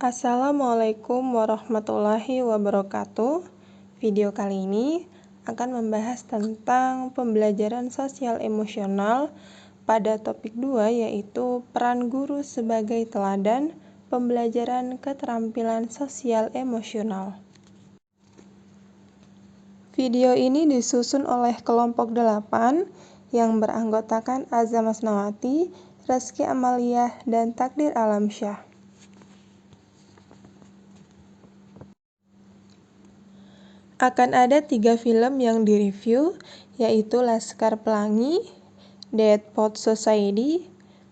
Assalamualaikum warahmatullahi wabarakatuh. Video kali ini akan membahas tentang pembelajaran sosial emosional pada topik 2, yaitu peran guru sebagai teladan pembelajaran keterampilan sosial emosional. Video ini disusun oleh kelompok 8 yang beranggotakan Azza Masnawati, Reski Amaliah, dan Takdir Alamsyah. Akan ada 3 film yang direview, yaitu Laskar Pelangi, Dead Poets Society,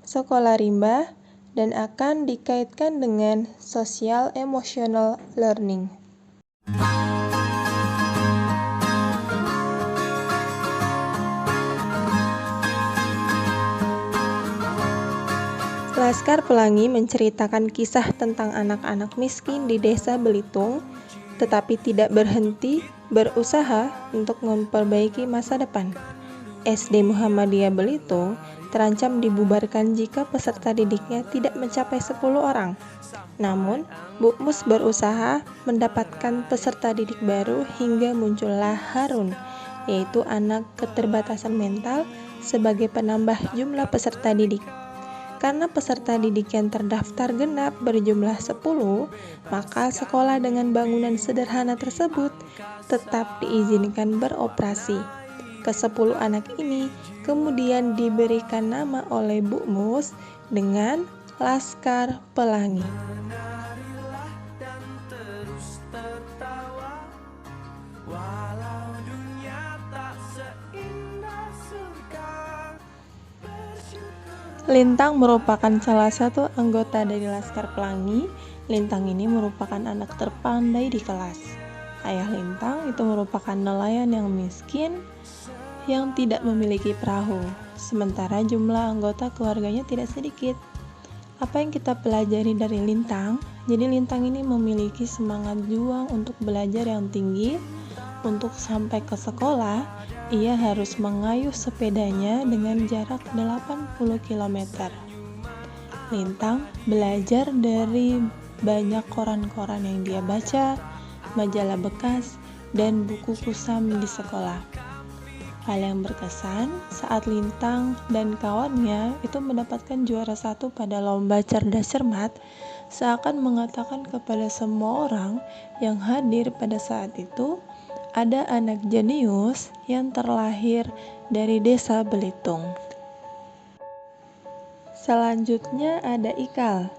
Sekolah Rimba, dan akan dikaitkan dengan social emotional learning. Laskar Pelangi menceritakan kisah tentang anak-anak miskin di Desa Belitung, tetapi tidak berhenti berusaha untuk memperbaiki masa depan. SD Muhammadiyah Belitung terancam dibubarkan jika peserta didiknya tidak mencapai 10 orang. Namun, Bu Mus berusaha mendapatkan peserta didik baru hingga muncullah Harun, yaitu anak keterbatasan mental, sebagai penambah jumlah peserta didik. Karena peserta didik yang terdaftar genap berjumlah 10, maka sekolah dengan bangunan sederhana tersebut tetap diizinkan beroperasi. Ke-10 anak ini kemudian diberikan nama oleh Bu Mus dengan Laskar Pelangi. Lintang merupakan salah satu anggota dari Laskar Pelangi. Lintang ini merupakan anak terpandai di kelas. Ayah Lintang itu merupakan nelayan yang miskin yang tidak memiliki perahu, sementara jumlah anggota keluarganya tidak sedikit. Apa yang kita pelajari dari Lintang? Jadi Lintang ini memiliki semangat juang untuk belajar yang tinggi. Untuk sampai ke sekolah, ia harus mengayuh sepedanya dengan jarak 80 km. Lintang belajar dari banyak koran-koran yang dia baca, majalah bekas, dan buku kusam di sekolah. Hal yang berkesan saat Lintang dan kawannya itu mendapatkan juara 1 pada lomba cerdas cermat, seakan mengatakan kepada semua orang yang hadir pada saat itu, ada anak jenius yang terlahir dari Desa Belitung. Selanjutnya ada Ikal.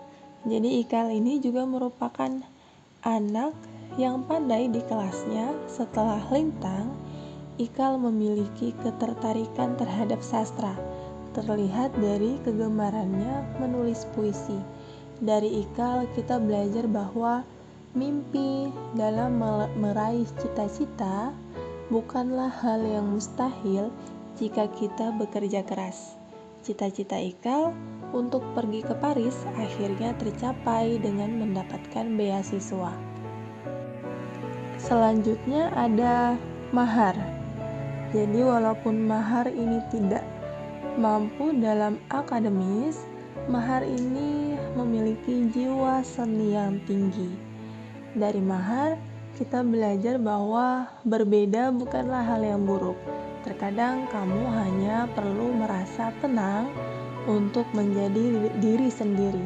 Jadi Ikal ini juga merupakan anak yang pandai di kelasnya. Setelah Lintang, Ikal memiliki ketertarikan terhadap sastra. Terlihat dari kegemarannya menulis puisi. Dari Ikal kita belajar bahwa mimpi dalam meraih cita-cita bukanlah hal yang mustahil jika kita bekerja keras. Cita-cita Ikal untuk pergi ke Paris akhirnya tercapai dengan mendapatkan beasiswa. Selanjutnya ada Mahar. Jadi walaupun Mahar ini tidak mampu dalam akademis, Mahar ini memiliki jiwa seni yang tinggi. Dari Mahar, kita belajar bahwa berbeda bukanlah hal yang buruk. Terkadang kamu hanya perlu merasa tenang untuk menjadi diri sendiri.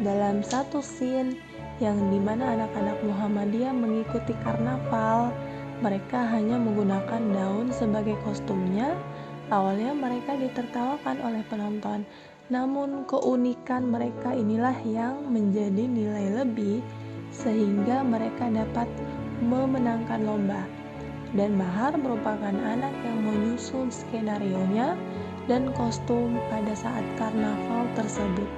Dalam satu scene yang dimana anak-anak Muhammadiyah mengikuti karnaval, mereka hanya menggunakan daun sebagai kostumnya. Awalnya mereka ditertawakan oleh penonton, namun keunikan mereka inilah yang menjadi nilai lebih sehingga mereka dapat memenangkan lomba. Dan Mahar merupakan anak yang menyusun skenarionya dan kostum pada saat karnaval tersebut.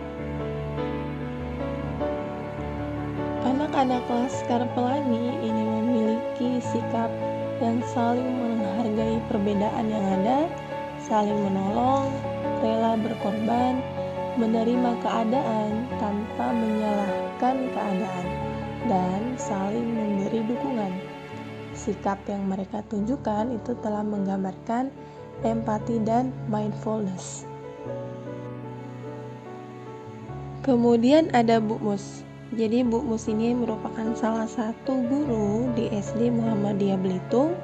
Anak-anak Laskar Pelangi ini memiliki sikap yang saling menghargai perbedaan yang ada, saling menolong, rela berkorban, menerima keadaan tanpa menyalahkan keadaan, dan saling memberi dukungan. Sikap yang mereka tunjukkan itu telah menggambarkan empati dan mindfulness. Kemudian ada Bu Mus. Jadi Bu Mus ini merupakan salah satu guru di SD Muhammadiyah Belitung.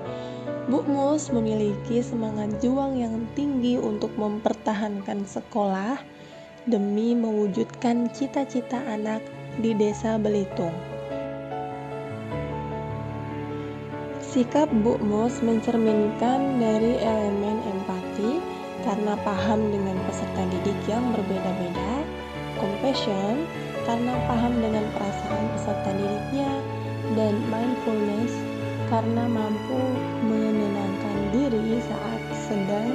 Bu Mus memiliki semangat juang yang tinggi untuk mempertahankan sekolah demi mewujudkan cita-cita anak di Desa Belitung. Sikap Bu Mus mencerminkan dari elemen empati karena paham dengan peserta didik yang berbeda-beda, compassion karena paham dengan perasaan peserta didiknya, dan mindfulness karena mampu menenangkan diri saat sedang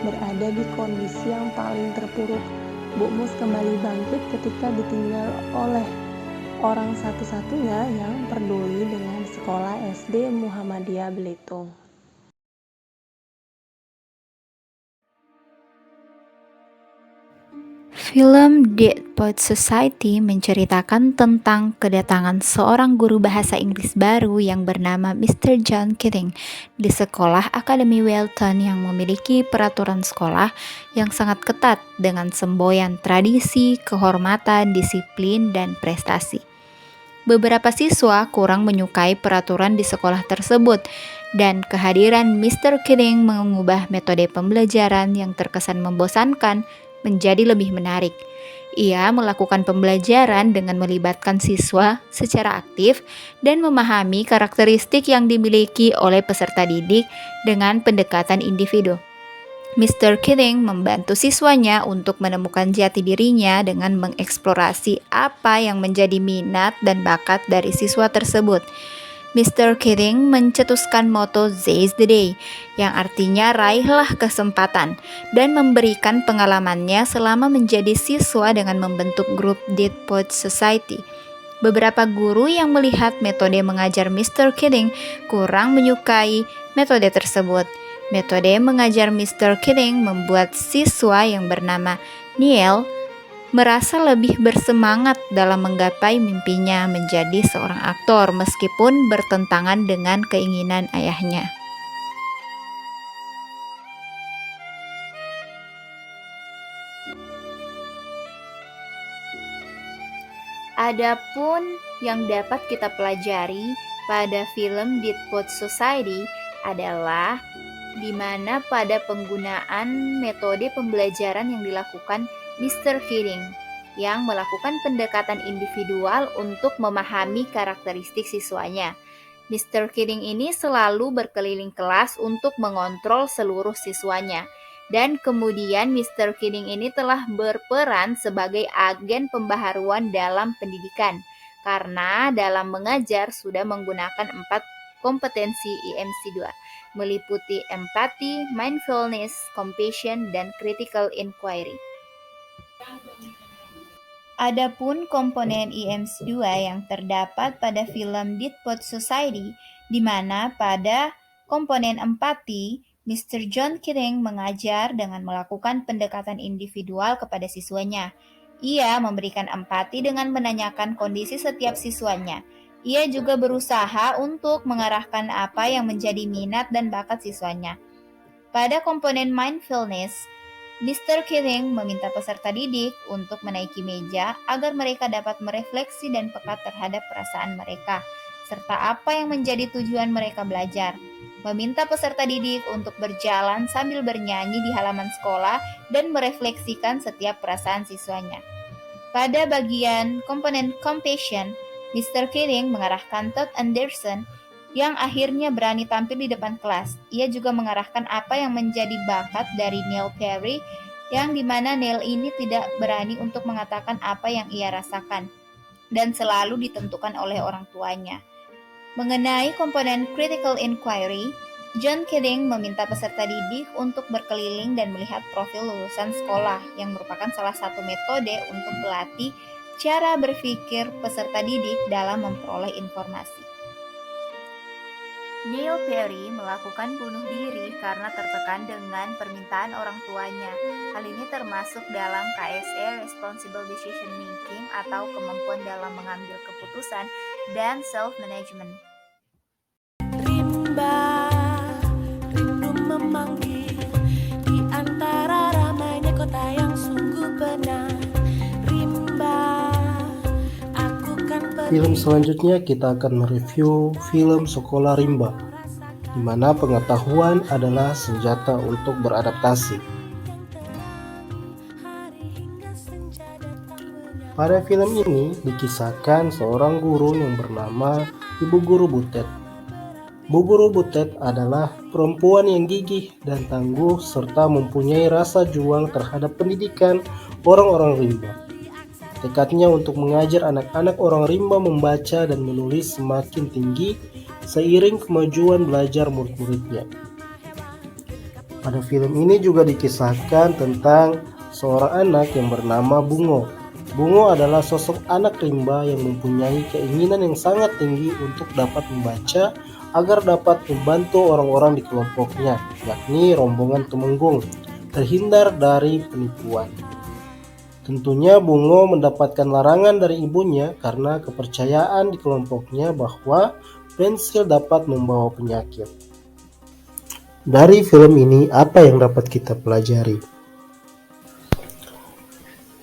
berada di kondisi yang paling terpuruk. Bu Mus kembali bangkit ketika ditinggal oleh orang satu-satunya yang peduli dengan sekolah SD Muhammadiyah Belitung. Film Dead Poets Society menceritakan tentang kedatangan seorang guru bahasa Inggris baru yang bernama Mr. John Keating di sekolah Akademi Welton yang memiliki peraturan sekolah yang sangat ketat dengan semboyan tradisi, kehormatan, disiplin, dan prestasi. Beberapa siswa kurang menyukai peraturan di sekolah tersebut dan kehadiran Mr. Keating mengubah metode pembelajaran yang terkesan membosankan menjadi lebih menarik. Ia melakukan pembelajaran dengan melibatkan siswa secara aktif dan memahami karakteristik yang dimiliki oleh peserta didik dengan pendekatan individu. Mr. Keating membantu siswanya untuk menemukan jati dirinya dengan mengeksplorasi apa yang menjadi minat dan bakat dari siswa tersebut. Mr. Keating mencetuskan moto Seize the Day, yang artinya raihlah kesempatan, dan memberikan pengalamannya selama menjadi siswa dengan membentuk grup Dead Poets Society. Beberapa guru yang melihat metode mengajar Mr. Keating kurang menyukai metode tersebut. Metode mengajar Mr. Keating membuat siswa yang bernama Neil merasa lebih bersemangat dalam menggapai mimpinya menjadi seorang aktor meskipun bertentangan dengan keinginan ayahnya. Adapun yang dapat kita pelajari pada film Dead Poets Society adalah di mana pada penggunaan metode pembelajaran yang dilakukan Mr. Keating yang melakukan pendekatan individual untuk memahami karakteristik siswanya. Mr. Keating ini selalu berkeliling kelas untuk mengontrol seluruh siswanya. Dan kemudian Mr. Keating ini telah berperan sebagai agen pembaharuan dalam pendidikan karena dalam mengajar sudah menggunakan 4 kompetensi IMC 2 meliputi empati, mindfulness, compassion, dan critical inquiry. Adapun komponen IMC 2 yang terdapat pada film Dead Poets Society, di mana pada komponen empati, Mr. John Keating mengajar dengan melakukan pendekatan individual kepada siswanya. Ia memberikan empati dengan menanyakan kondisi setiap siswanya. Ia juga berusaha untuk mengarahkan apa yang menjadi minat dan bakat siswanya. Pada komponen mindfulness, Mr. Keating meminta peserta didik untuk menaiki meja agar mereka dapat merefleksi dan peka terhadap perasaan mereka, serta apa yang menjadi tujuan mereka belajar. Meminta peserta didik untuk berjalan sambil bernyanyi di halaman sekolah dan merefleksikan setiap perasaan siswanya. Pada bagian komponen compassion, Mr. Keating mengarahkan Todd Anderson yang akhirnya berani tampil di depan kelas. Ia juga mengarahkan apa yang menjadi bakat dari Neil Perry, yang dimana Neil ini tidak berani untuk mengatakan apa yang ia rasakan dan selalu ditentukan oleh orang tuanya. Mengenai komponen critical inquiry, John Keating meminta peserta didik untuk berkeliling dan melihat profil lulusan sekolah, yang merupakan salah satu metode untuk melatih cara berpikir peserta didik dalam memperoleh informasi. Neil Perry melakukan bunuh diri karena tertekan dengan permintaan orang tuanya. Hal ini termasuk dalam KSE Responsible Decision Making atau kemampuan dalam mengambil keputusan dan self-management. Rimba, rindu memanggil di antara ramainya kota yang sungguh benar. Rimba, aku Film selanjutnya kita akan mereview film Sekolah Rimba, di mana pengetahuan adalah senjata untuk beradaptasi. Pada film ini dikisahkan seorang guru yang bernama Ibu Guru Butet. Bu Guru Butet adalah perempuan yang gigih dan tangguh serta mempunyai rasa juang terhadap pendidikan orang-orang rimba. Tekadnya untuk mengajar anak-anak orang rimba membaca dan menulis semakin tinggi seiring kemajuan belajar murid-muridnya. Pada film ini juga dikisahkan tentang seorang anak yang bernama Bungo. Bungo adalah sosok anak rimba yang mempunyai keinginan yang sangat tinggi untuk dapat membaca agar dapat membantu orang-orang di kelompoknya, yakni rombongan Tumenggung, terhindar dari penipuan. Tentunya Bungo mendapatkan larangan dari ibunya karena kepercayaan di kelompoknya bahwa pensil dapat membawa penyakit. Dari film ini apa yang dapat kita pelajari?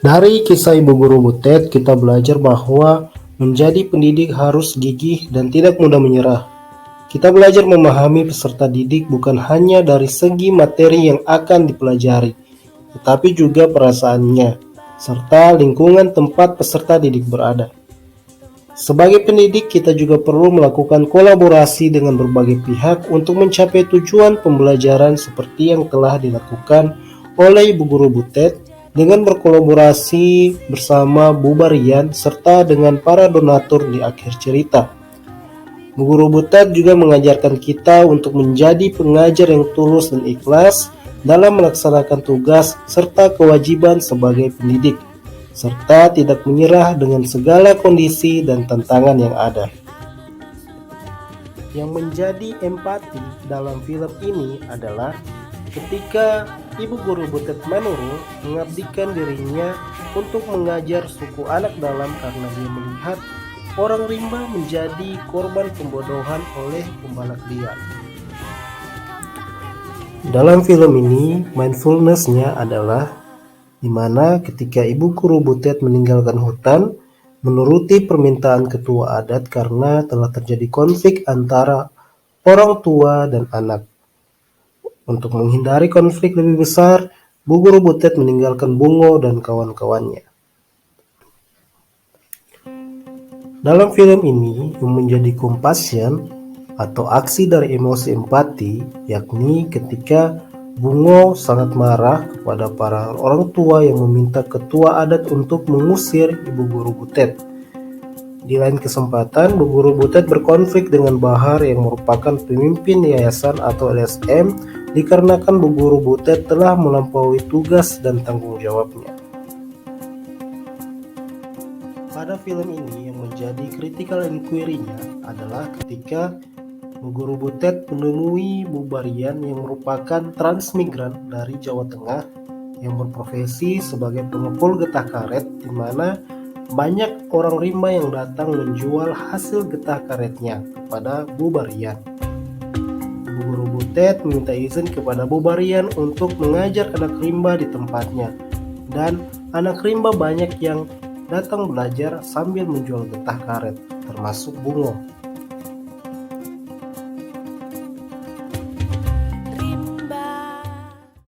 Dari kisah Ibu Guru Butet kita belajar bahwa menjadi pendidik harus gigih dan tidak mudah menyerah. Kita belajar memahami peserta didik bukan hanya dari segi materi yang akan dipelajari, tetapi juga perasaannya, serta lingkungan tempat peserta didik berada. Sebagai pendidik, kita juga perlu melakukan kolaborasi dengan berbagai pihak untuk mencapai tujuan pembelajaran seperti yang telah dilakukan oleh Ibu Guru Butet dengan berkolaborasi bersama Bu Barian serta dengan para donatur di akhir cerita. Bu Guru Butet juga mengajarkan kita untuk menjadi pengajar yang tulus dan ikhlas dalam melaksanakan tugas serta kewajiban sebagai pendidik, serta tidak menyerah dengan segala kondisi dan tantangan yang ada. Yang menjadi empati dalam film ini adalah ketika Ibu Guru Butet Manurung mengabdikan dirinya untuk mengajar suku anak dalam karena dia melihat orang rimba menjadi korban pembodohan oleh pembalak liar. Dalam film ini, mindfulness-nya adalah di mana ketika Ibu Guru Butet meninggalkan hutan, menuruti permintaan ketua adat karena telah terjadi konflik antara orang tua dan anak. Untuk menghindari konflik lebih besar, Bu Guru Butet meninggalkan Bungo dan kawan-kawannya. Dalam film ini yang menjadi compassion atau aksi dari emosi empati, yakni ketika Bungo sangat marah kepada para orang tua yang meminta ketua adat untuk mengusir Ibu Guru Butet. Di lain kesempatan, Bu Guru Butet berkonflik dengan Bahar yang merupakan pemimpin yayasan atau LSM dikarenakan Bu Guru Butet telah melampaui tugas dan tanggung jawabnya. Pada film ini yang menjadi critical inquiry-nya adalah ketika Bu Guru Butet menemui Bu Barian yang merupakan transmigran dari Jawa Tengah yang berprofesi sebagai pengepul getah karet, di mana banyak orang rimba yang datang menjual hasil getah karetnya kepada Bu Barian. Bu Guru Butet meminta izin kepada Bu Barian untuk mengajar anak rimba di tempatnya, dan anak rimba banyak yang datang belajar sambil menjual getah karet, termasuk Bungo.